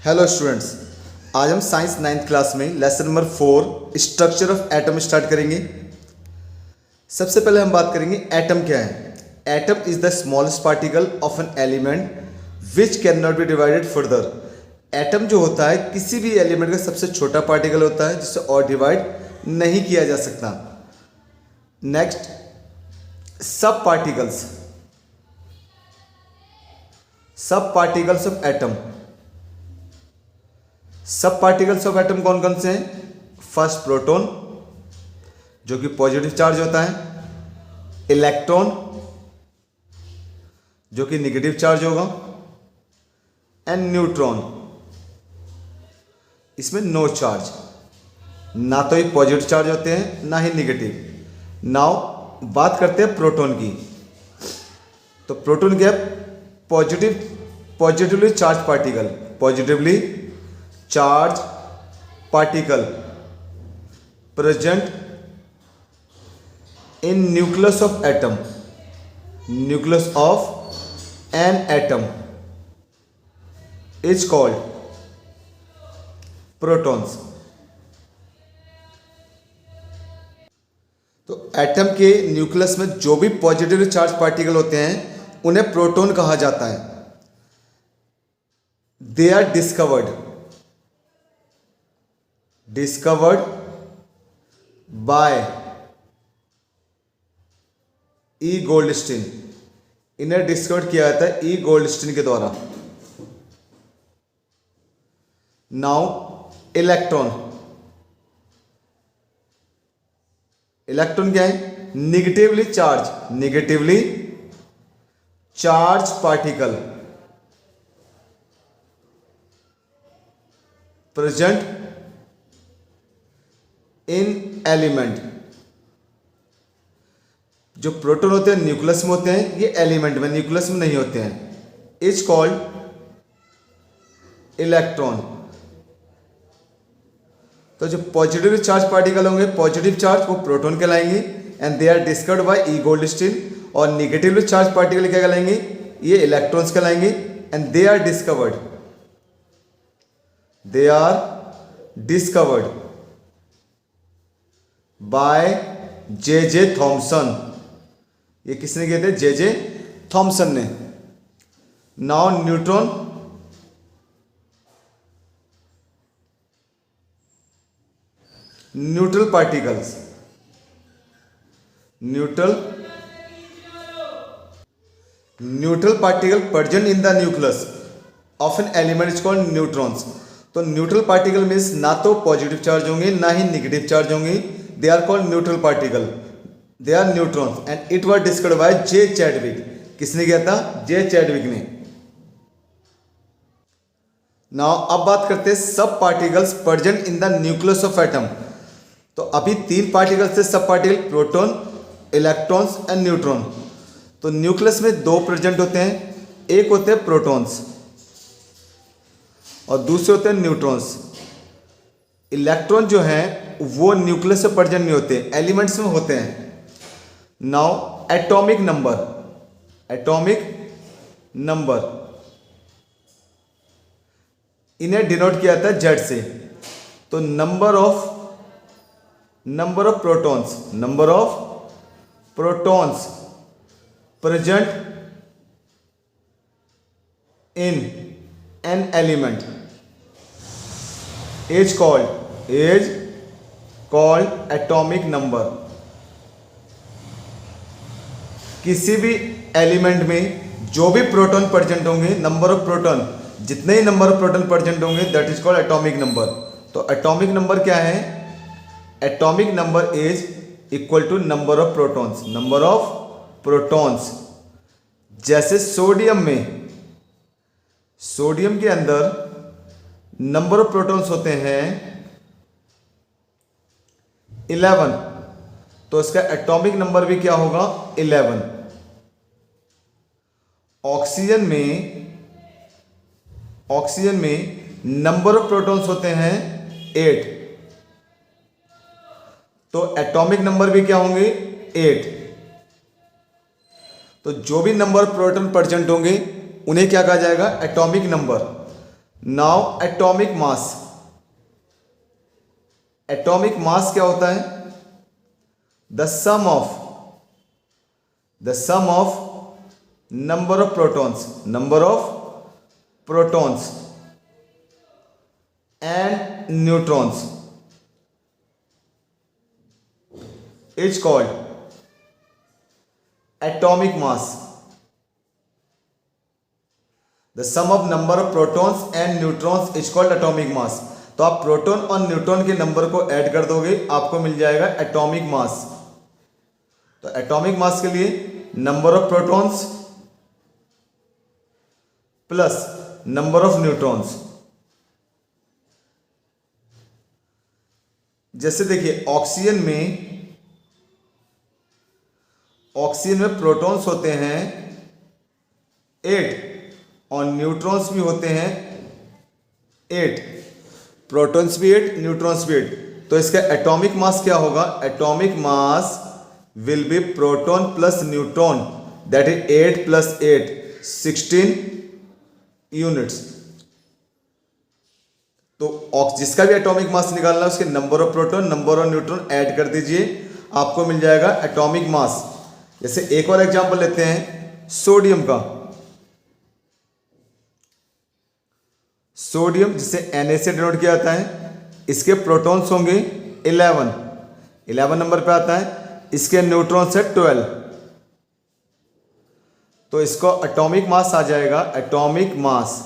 Hello students, आज हम science 9th class में lesson number 4 structure of atom start करेंगे। सबसे पहले हम बात करेंगे एटम क्या है। Atom is the smallest particle of an element which can not be divided further. Atom जो होता है किसी भी एलिमेंट का सबसे छोटा पार्टिकल होता है जिसे और डिवाइड नहीं किया जा सकता। नेक्स्ट, सब पार्टिकल्स ऑफ एटम। सब पार्टिकल्स ऑफ एटम कौन कौन से हैं? फर्स्ट, प्रोटॉन जो कि पॉजिटिव चार्ज होता है, इलेक्ट्रॉन जो कि निगेटिव चार्ज होगा, एंड न्यूट्रॉन, इसमें नो चार्ज, ना तो ये पॉजिटिव चार्ज होते हैं ना ही निगेटिव। नाउ बात करते हैं प्रोटॉन की। तो प्रोटॉन क्या है? Positively charge particle, positively charge particle present in nucleus of atom, nucleus of an atom is called protons। तो एटम के न्यूक्लियस में जो भी पॉजिटिवली चार्ज पार्टिकल होते हैं उन्हें प्रोटॉन कहा जाता है। They are discovered by E. Goldstein. इन्हें डिस्कवर किया जाता है E. गोल्डस्टीन के द्वारा। नाउ इलेक्ट्रॉन क्या है? निगेटिवली चार्ज पार्टिकल प्रेजेंट इन एलिमेंट। जो प्रोटॉन होते हैं न्यूक्लियस में होते हैं, ये एलिमेंट में, न्यूक्लियस में नहीं होते हैं। Is called electron. तो जो पॉजिटिवली चार्ज पार्टिकल होंगे, पॉजिटिव चार्ज, वो प्रोटॉन कहलाएंगे and they are discovered by E Goldstein. और निगेटिवली चार्ज पार्टिकल क्या कहलाएंगे? ये इलेक्ट्रॉन्स कहलाएंगे and they are discovered by J Thomson. ये किसने किए थे? जे थॉमसन ने। Now neutron neutral particle present in the nucleus of an element is called neutrons. तो न्यूट्रल पार्टिकल मीन्स ना तो पॉजिटिव चार्ज होंगे ना ही निगेटिव चार्ज होंगे। They are called neutral particle. They are neutrons and it was discovered by J. Chadwick। किसने किया था? J. Chadwick ने। Now अब बात करते हैं सब particles present in the nucleus of atom. तो अभी 3 पार्टिकल्स थे सब particle, proton, electrons and neutron. तो न्यूक्लियस में 2 प्रेजेंट होते हैं, एक होते हैं प्रोटॉन्स और दूसरे होते हैं न्यूट्रॉन्स। इलेक्ट्रॉन जो है वो न्यूक्लियस से प्रेजेंट नहीं होते, एलिमेंट्स में होते हैं। नाउ एटॉमिक नंबर इन्हें डिनोट किया जाता है जेड से। तो number of protons present in an element is called atomic number. किसी भी एलिमेंट में जो भी प्रोटॉन प्रेजेंट होंगे, नंबर ऑफ प्रोटॉन, जितने ही नंबर ऑफ प्रोटॉन प्रेजेंट होंगे that is called atomic number. तो एटॉमिक नंबर क्या है? Atomic number is equal to number of protons. जैसे सोडियम के अंदर नंबर ऑफ प्रोटॉन्स होते हैं 11, तो इसका एटॉमिक नंबर भी क्या होगा? 11। ऑक्सीजन में नंबर ऑफ प्रोटॉन्स होते हैं 8, तो एटॉमिक नंबर भी क्या होंगे? 8। तो जो भी नंबर प्रोटॉन प्रेजेंट होंगे उन्हें क्या कहा जाएगा? Atomic number. Now atomic mass, atomic mass क्या होता है? The sum of number of protons and neutrons is called atomic mass. The sum of number of protons and neutrons is called atomic mass. तो आप proton और neutron के number को add कर दोगे, आपको मिल जाएगा एटॉमिक मास। तो एटॉमिक मास के लिए number of protons plus number of neutrons. जैसे देखिए ऑक्सीजन में प्रोटॉन्स होते हैं 8 और न्यूट्रॉन्स भी होते हैं 8, प्रोटॉन्स भी 8, न्यूट्रॉन्स भी 8। तो इसका एटॉमिक मास क्या होगा? Atomic mass will be proton plus neutron, that is 8 plus 8 16 units. तो जिसका भी एटॉमिक मास निकालना है उसके number of proton, number of neutron add कर दीजिए, आपको मिल जाएगा एटॉमिक मास। जैसे एक और एग्जांपल लेते हैं सोडियम का। सोडियम जिसे Na से डिनोट किया जाता है, इसके प्रोटॉन्स होंगे 11 नंबर पे आता है, इसके न्यूट्रॉन्स है 12। तो इसको एटॉमिक मास आ जाएगा, atomic mass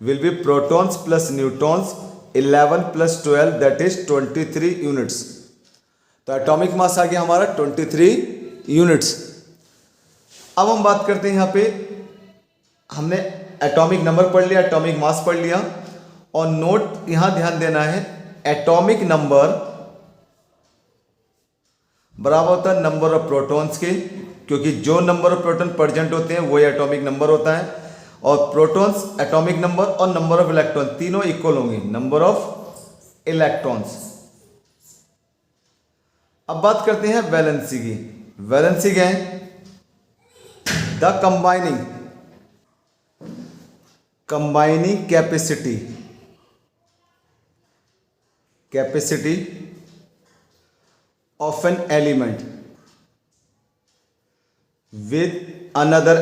will be protons plus neutrons 11 plus 12 that is 23 units. तो एटॉमिक मास आ गया हमारा 23 यूनिट्स। अब हम बात करते हैं, यहां पे हमने एटॉमिक नंबर पढ़ लिया, एटॉमिक मास पढ़ लिया, और नोट यहां ध्यान देना है, एटॉमिक नंबर बराबर होता है नंबर ऑफ प्रोटॉन्स के, क्योंकि जो नंबर ऑफ प्रोटॉन प्रेजेंट होते हैं वही एटॉमिक नंबर होता है। और प्रोटॉन्स एटॉमिक नंबर और नंबर ऑफ इलेक्ट्रॉन तीनों इक्वल होंगे, नंबर ऑफ इलेक्ट्रॉन्स। अब बात करते हैं वैलेंसी की। वैलेंसी क्या है? The combining capacity of an element with another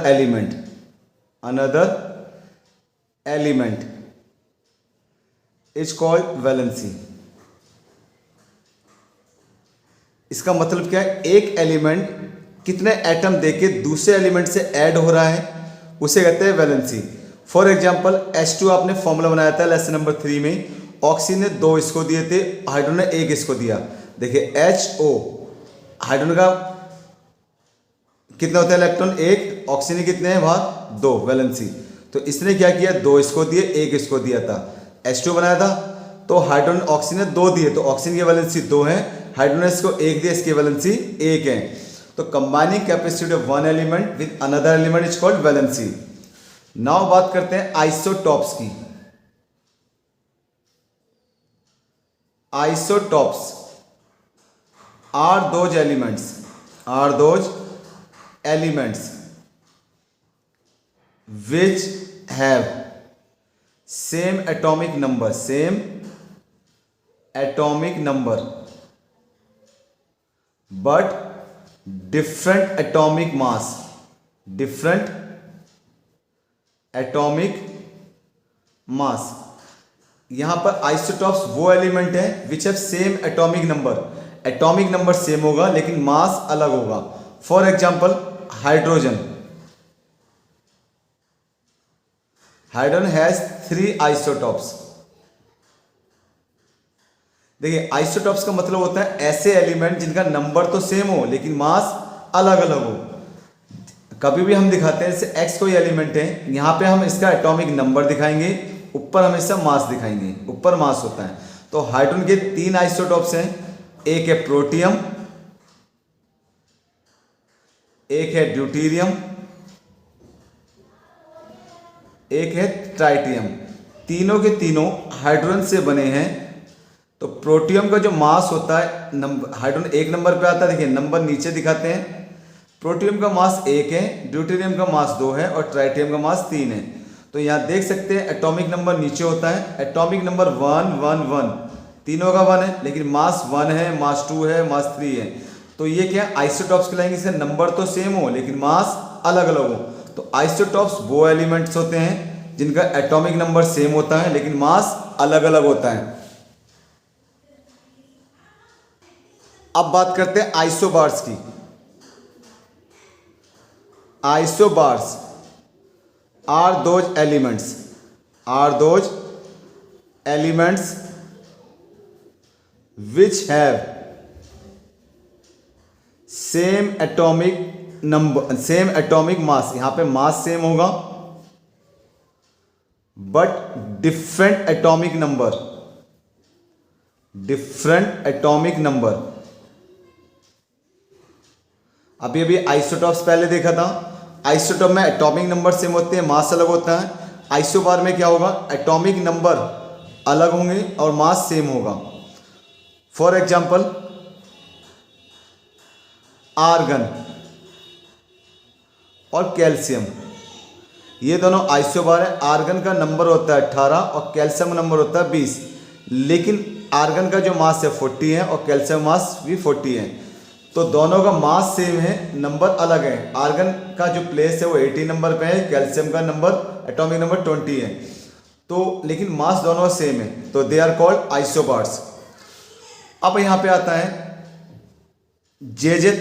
element is called valency। इसका मतलब क्या है? एक एलिमेंट कितने एटम देके दूसरे एलिमेंट से ऐड हो रहा है उसे कहते हैं वैलेंसी। फॉर एग्जांपल H2 आपने फॉर्मूला बनाया था लेसन नंबर 3 में, ऑक्सीजन ने 2 इसको दिए थे, हाइड्रोजन ने 1 इसको दिया। देखिए HO, हाइड्रोजन का कितना होता है इलेक्ट्रॉन? 1, ऑक्सीजन कितने हैं वहां? 2, वैलेंसी। तो इसने क्या किया? 2 इसको दिए, 1 इसको दिया था, H2 बनाया था। तो हाइड्रोजन ऑक्सीजन ने 2 दिए, तो ऑक्सीजन की वैलेंसी 2 है, हाइड्रोजन ने इसको 1 दिया, इसकी वैलेंसी 1 है। तो combining capacity of one element with another element is called valency. Now बात करते हैं आइसोटॉप्स की। Isotopes are those elements which have same atomic number but different atomic mass, यहां पर आइसोटॉप्स वो एलिमेंट है विच have same atomic number same होगा लेकिन मास अलग होगा। For example hydrogen has 3 isotopes. देखिए आइसोटॉप्स का मतलब होता है ऐसे एलिमेंट जिनका नंबर तो सेम हो लेकिन मास अलग अलग हो। कभी भी हम दिखाते हैं जैसे एक्स कोई एलिमेंट है, यहां पे हम इसका एटॉमिक नंबर दिखाएंगे, ऊपर हमेशा मास दिखाएंगे, ऊपर मास होता है। तो हाइड्रोजन के 3 आइसोटॉप्स हैं, एक है प्रोटियम, एक है ड्यूटेरियम, एक है ट्राइटियम। तीनों के तीनों हाइड्रोजन से बने हैं। तो प्रोटियम का जो मास होता है, हाइड्रोजन 1 नंबर पे आता है, देखिए नंबर नीचे दिखाते हैं। प्रोटियम का मास 1 है, ड्यूटेरियम का मास 2 है और ट्राइटियम का मास 3 है। तो यहाँ देख सकते हैं एटॉमिक नंबर नीचे होता है, एटॉमिक नंबर 1 1 1, तीनों का 1 है, लेकिन मास 1 है, मास 2 है, मास 3 है। तो ये क्या है, आइसोटॉप्स कहलाएंगे। इसके नंबर तो सेम हो लेकिन मास अलग अलग हो। तो आइसोटॉप्स वो एलिमेंट्स होते हैं जिनका एटॉमिक नंबर सेम होता है लेकिन मास अलग अलग होता है। अब बात करते हैं आइसोबार्स की। Isobars are those elements which have same atomic mass. यहां पे मास सेम होगा बट डिफरेंट एटॉमिक नंबर। अभी अभी आइसोटॉप्स पहले देखा था, आइसोटॉप में एटॉमिक नंबर सेम होते हैं, मास अलग होता है। आइसोबार में क्या होगा, एटॉमिक नंबर अलग होंगे और मास सेम होगा। फॉर एग्जांपल आर्गन और कैल्शियम, ये दोनों आइसोबार है। आर्गन का नंबर होता है 18 और कैल्शियम नंबर होता है 20, लेकिन आर्गन का जो मास है 40 है और कैल्शियम मास भी 40 है। तो दोनों का मास सेम है, नंबर अलग है। आर्गन का जो प्लेस है वो 80 नंबर पे है, कैल्शियम का नंबर एटॉमिक नंबर 20 है। तो लेकिन मास दोनों सेम है, तो दे आर कॉल्ड आइसोबार्स। अब यहां पे आता है J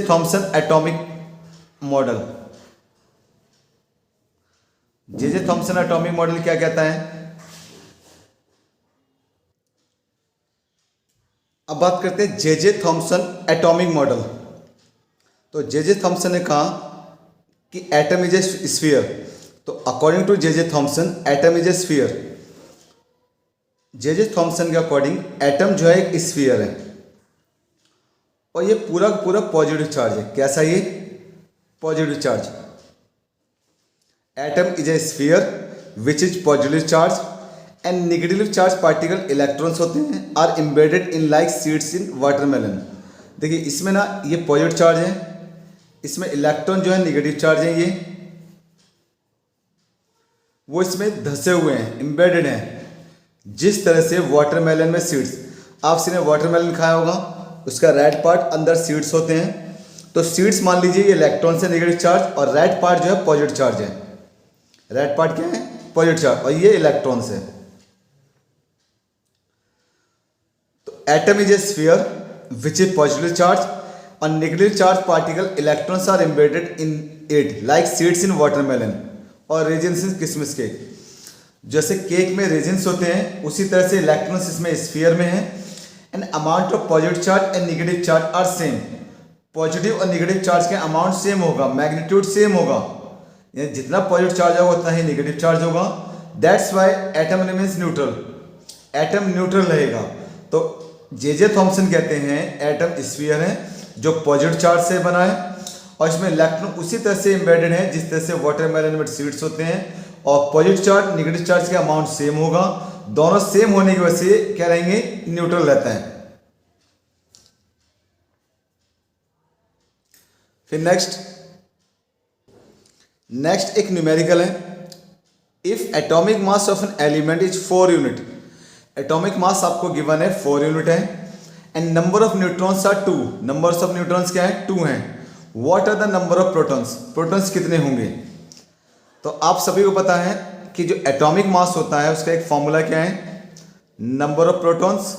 Thomson atomic model. J Thomson atomic model क्या कहता है। अब बात करते हैं जे थॉमसन एटॉमिक मॉडल। तो जे थॉमसन ने कहा कि एटम इज ए स्फीयर। तो according to J Thomson atom is a sphere. J Thomson के अकॉर्डिंग एटम जो है एक स्फीयर है और ये पूरा पूरा पॉजिटिव चार्ज है। कैसा ये, positive charge. Atom is a sphere which is positive charge and negative charge particle electrons होते हैं are embedded in like seeds in watermelon. देखिए इसमें ना ये पॉजिटिव चार्ज है, इसमें इलेक्ट्रॉन जो है नेगेटिव चार्ज है, ये वो इसमें धसे हुए हैं, एम्बेडेड हैं। जिस तरह से वाटरमेलन में सीड्स, आपने ने वाटरमेलन खाया होगा, उसका रेड पार्ट अंदर सीड्स होते हैं। तो सीड्स मान लीजिए ये इलेक्ट्रॉन से नेगेटिव चार्ज और रेड पार्ट जो है पॉजिटिव चार्ज है। रेड पार्ट क्या है, पॉजिटिव चार्ज, और ये इलेक्ट्रॉन से। Atom is a sphere which is positive charge और negative charge particle electrons are embedded in it like seeds in watermelon और रेजिन्स इन किशमिश केक। जैसे केक में रेजिन्स होते हैं उसी तरह से इलेक्ट्रॉन्स इसमें स्फीयर में है। And amount of positive charge and negative charge are same. Positive और नेगेटिव चार्ज के अमाउंट सेम होगा, मैग्नीट्यूड सेम होगा, यानी जितना पॉजिटिव चार्ज होगा उतना ही नेगेटिव चार्ज होगा। That's why atom remains neutral, atom neutral रहेगा। तो जे थॉमसन कहते हैं एटम स्फीयर है जो पॉजिटिव चार्ज से बना है और इसमें इलेक्ट्रॉन उसी तरह से एम्बेडेड है जिस तरह से वाटरमेलन में सीड्स होते हैं, और पॉजिटिव चार्ज नेगेटिव चार्ज का अमाउंट सेम होगा। दोनों सेम होने की वजह से क्या रहेंगे, न्यूट्रल रहता है। फिर नेक्स्ट एक न्यूमेरिकल है। If atomic mass of an element is 4 unit, atomic mass आपको गिवन है 4 यूनिट है, and number of neutrons are 2, numbers of neutrons क्या है, 2 हैं। What are the number of protons, protons कितने होंगे। तो आप सभी को पता है कि जो एटॉमिक मास होता है उसका एक फॉर्मूला क्या है, number of protons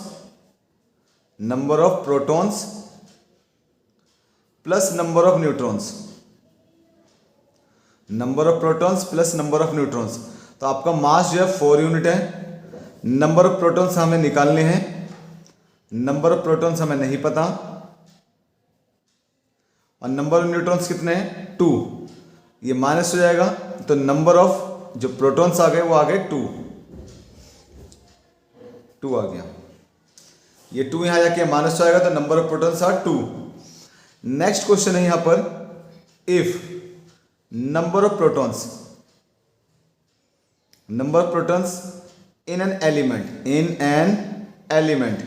plus number of neutrons, number of protons plus number of neutrons. तो आपका मास जो है 4 यूनिट है, नंबर ऑफ प्रोटॉन्स हमें निकालने हैं, नंबर ऑफ प्रोटॉन्स हमें नहीं पता, और नंबर ऑफ न्यूट्रॉन्स कितने हैं, 2। ये माइनस हो जाएगा तो नंबर ऑफ जो प्रोटॉन्स आ गए वो आ गए 2 आ गया। ये 2 यहां जाके माइनस हो जाएगा तो number of protons are 2। Next question है यहां पर, if number of protons in an element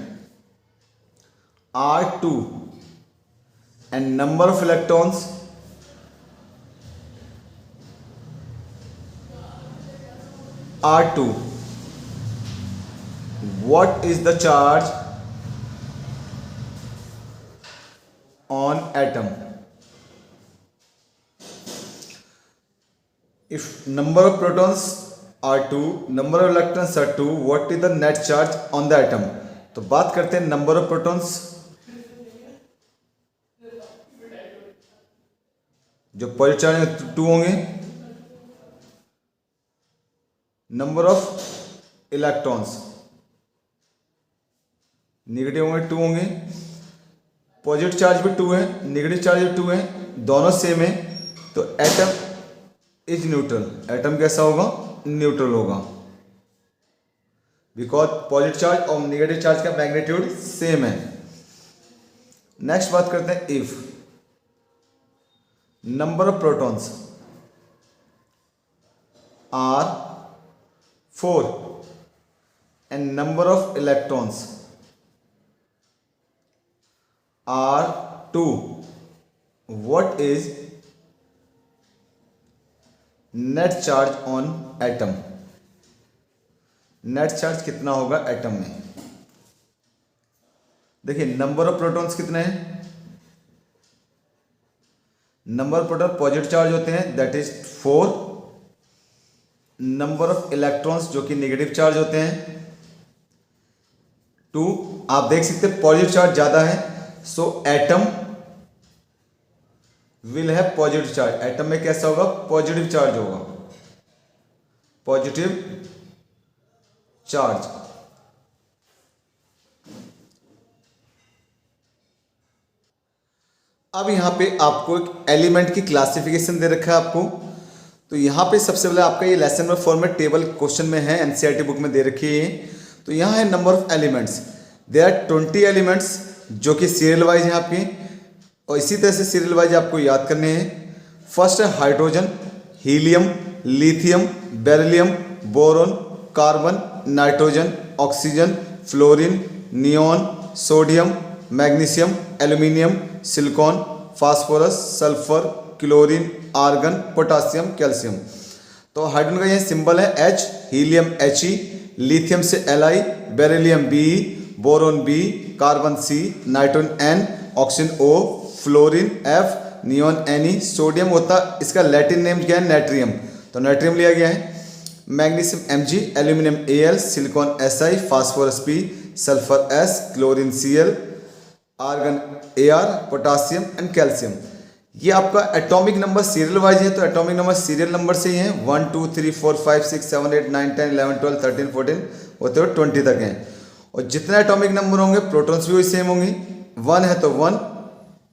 are 2 and number of electrons R2. What is the charge on atom? If number of protons are 2, number of electrons are 2, what is the net charge on the atom? तो बात करते हैं number of protons. जो positive charge में 2 होंगे, number of electrons negative होंगे 2 होंगे, positive charge भी 2 है, नेगेटिव चार्ज भी 2 है, दोनों सेम है, तो एटम इज न्यूट्रल। एटम कैसा होगा? न्यूट्रल होगा, बिकॉज पॉजिटिव चार्ज और नेगेटिव चार्ज का मैग्नीट्यूड सेम है। नेक्स्ट बात करते हैं if number of protons are 4 and number of electrons are 2, what is net charge on atom? Net charge कितना होगा एटम में? देखिए नंबर ऑफ प्रोटॉन्स कितने हैं? Number of proton positive charge होते हैं, that is 4। Number of electrons जो कि नेगेटिव चार्ज होते हैं 2। आप देख सकते हैं पॉजिटिव चार्ज ज्यादा है, so atom will have positive charge. Atom में कैसा होगा? पॉजिटिव चार्ज होगा, पॉजिटिव चार्ज। अब यहां पे आपको एक एलिमेंट की क्लासिफिकेशन दे रखा है आपको। तो यहां पे सबसे पहले आपका ये लेसन नंबर 4 में टेबल क्वेश्चन में है, एनसीईआरटी बुक में दे रखी है। तो यहां है number of elements, there are 20 elements जो कि सीरियल वाइज है आपके, और इसी तरह से सीरियल वाइज आपको याद करने हैं। फर्स्ट है hydrogen, helium, lithium, beryllium, boron, carbon, nitrogen, oxygen, fluorine, neon, sodium, magnesium, aluminium, silicon, phosphorus, sulphur, chlorine, argon, potassium, calcium. तो हाइड्रोजन का यह सिंबल है H, हीलियम He, लिथियम से Li, beryllium Be, boron B, carbon C, nitrogen N, oxygen O, fluorine F, neon Ne, sodium होता इसका Latin name क्या है? Natrium, तो नेट्रियम लिया गया है। Magnesium Mg, aluminium Al, silicon Si, phosphorus P, sulphur S, chlorine Cl, argon Ar, potassium and calcium. ये आपका एटॉमिक नंबर सीरियल वाइज है, तो एटॉमिक नंबर सीरियल नंबर से ही है। 1 2 3 4 5 6 7 8 9 10 11 12 13 14 होते हुए 20 तक हैं। और जितने एटॉमिक नंबर होंगे प्रोटॉन्स भी वही सेम होंगी। 1 है तो 1,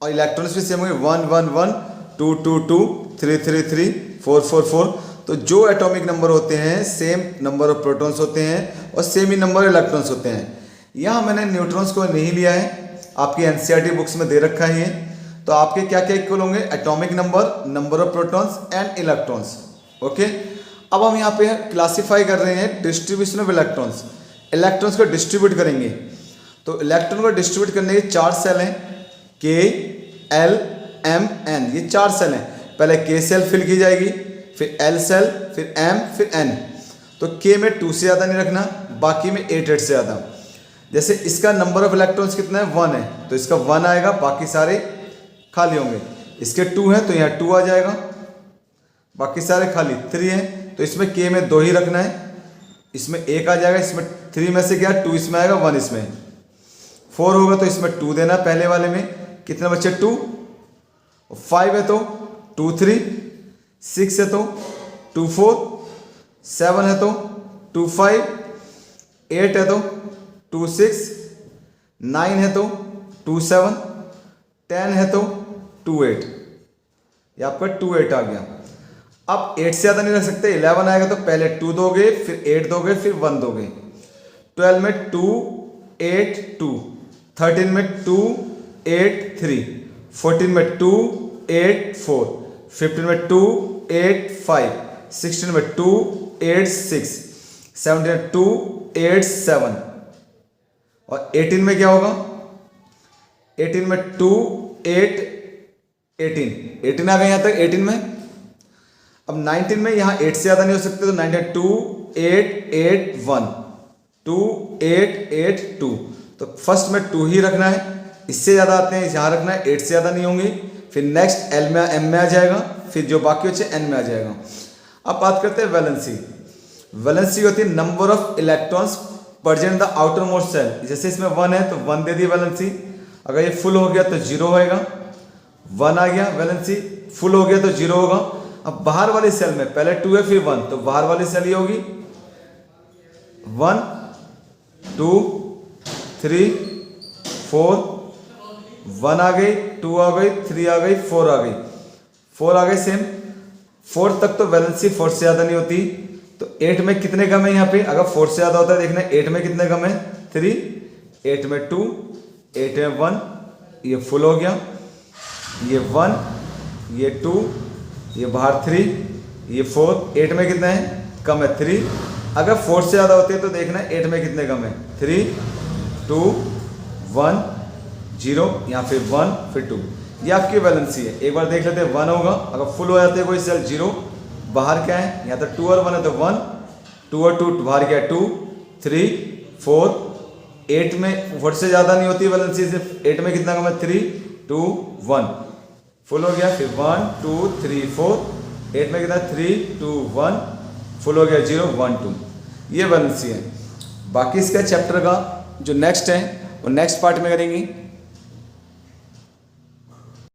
और इलेक्ट्रॉन्स भी सेम होंगे, 1 1 1 2 2 2 3 3 3 4 4 4। तो जो एटॉमिक नंबर होते हैं सेम नंबर ऑफ प्रोटॉन्स होते हैं और सेम ही नंबर इलेक्ट्रॉन्स होते हैं। यहाँ मैंने न्यूट्रॉन्स को नहीं लिया है, आपकी एनसीईआरटी बुक्स में दे रखा है। तो आपके क्या क्या इक्वल होंगे? Atomic number, number of protons and electrons. Okay, अब हम यहाँ पे क्लासीफाई कर रहे हैं डिस्ट्रीब्यूशन ऑफ इलेक्ट्रॉन्स। इलेक्ट्रॉन्स को डिस्ट्रीब्यूट करेंगे, तो इलेक्ट्रॉन को डिस्ट्रीब्यूट करने के 4 सेल हैं, के, एल, एम, एन। ये 4 सेल हैं। पहले के सेल फिल की जाएगी, फिर एल सेल, फिर एम, फिर एन। तो के में 2 से ज़्यादा नहीं रखना, बाकी में 8 8 से ज़्यादा। जैसे इसका नंबर ऑफ इलेक्ट्रॉन्स कितना है? 1 है, तो इसका 1 आएगा, बाकी सारे खाली होंगे। इसके 2 हैं तो यहाँ 2 आ जाएगा, बाकी सारे खाली। 3 है तो इसमें के में 2 ही रखना है, इसमें 1 आ जाएगा। इसमें 3 में से क्या 2 इसमें आएगा, 1 इसमें। 4 होगा तो इसमें 2 देना पहले वाले में। कितने बच्चे? 2। 5 है तो 2 3, 6 है तो 2 4, 7 है तो 2 5, 8 है तो 2 6, 9 है तो 2 7, 10 है तो 2 8। ये आपका 2 8 आ गया। अब 8 से ज़्यादा नहीं रख सकते। 11 आएगा तो पहले 2 दोगे, फिर 8 दोगे, फिर 1 दोगे। 12 में 2 8 2, 13 में 2 8 3, 14 में 2 8 4, 15 में 2 8 5, 16 में 2 8 6, 17 में 2 8 7, और 18 में क्या होगा? 18 में 2 8 18, 18 आ गए यहाँ तक 18 में। अब 19 में यहाँ 8 से ज़्यादा नहीं हो सकते, तो 19 2 2881 2882। तो फर्स्ट में 2 ही रखना है, इससे ज़्यादा आते हैं यहाँ रखना है, 8 से ज़्यादा नहीं होंगे। फिर नेक्स्ट एल में एम में आ जाएगा, फिर जो बाकी बचे एन में आ जाएगा। अब बात करते हैं वैलेंसी। वैलेंसी होती है number of electrons present in the outermost shell. जैसे इसमें 1 है तो 1 दे दी वैलेंसी, अगर ये फुल हो गया तो 0 होएगा, 1 आ गया वैलेंसी, फुल हो गया तो 0 होगा। अब बाहर वाली सेल में पहले 2 है फिर 1, तो बाहर वाली सेल ये होगी 1 2 3 4, 1 आ गई, 2 आ गई, 3 आ गई, 4 आ गई, 4 आ गई सेम। 4 तक तो वैलेंसी 4 से ज़्यादा नहीं होती। तो 8 में कितने कम है यहाँ पे, अगर 4 से ज़्यादा होता है देखना 8 में कितने कम है 3, 8 में 2, 8 में 1, ये फुल हो गया, ये 1, ये 2, ये बाहर 3, ये 4, 8 में कितना है कम है 3। अगर 4 से ज़्यादा होती है तो देखना 8 में कितने कम है 3, 2, 1, 0, यहाँ फिर 1 फिर 2, ये आपकी वैलेंसी है। एक बार देख लेते हैं 1 होगा, अगर फुल हो जाते हैं कोई सेल 0, बाहर क्या है यहाँ तो 2 और 1 है तो 1, 2 और 2 बाहर क्या है 2, 3, 4, 8 में 4 से ज़्यादा नहीं होती वैलेंसी, सिर्फ 8 में कितना कम है 3, 2, 1 फुल हो गया, फिर 1 2 3 4, 8 में कितना 3, 2, 1 फुल हो गया 0, 1 2, ये वैलेंसी है। बाकी इसका चैप्टर का जो नेक्स्ट है वो नेक्स्ट पार्ट में करेंगे।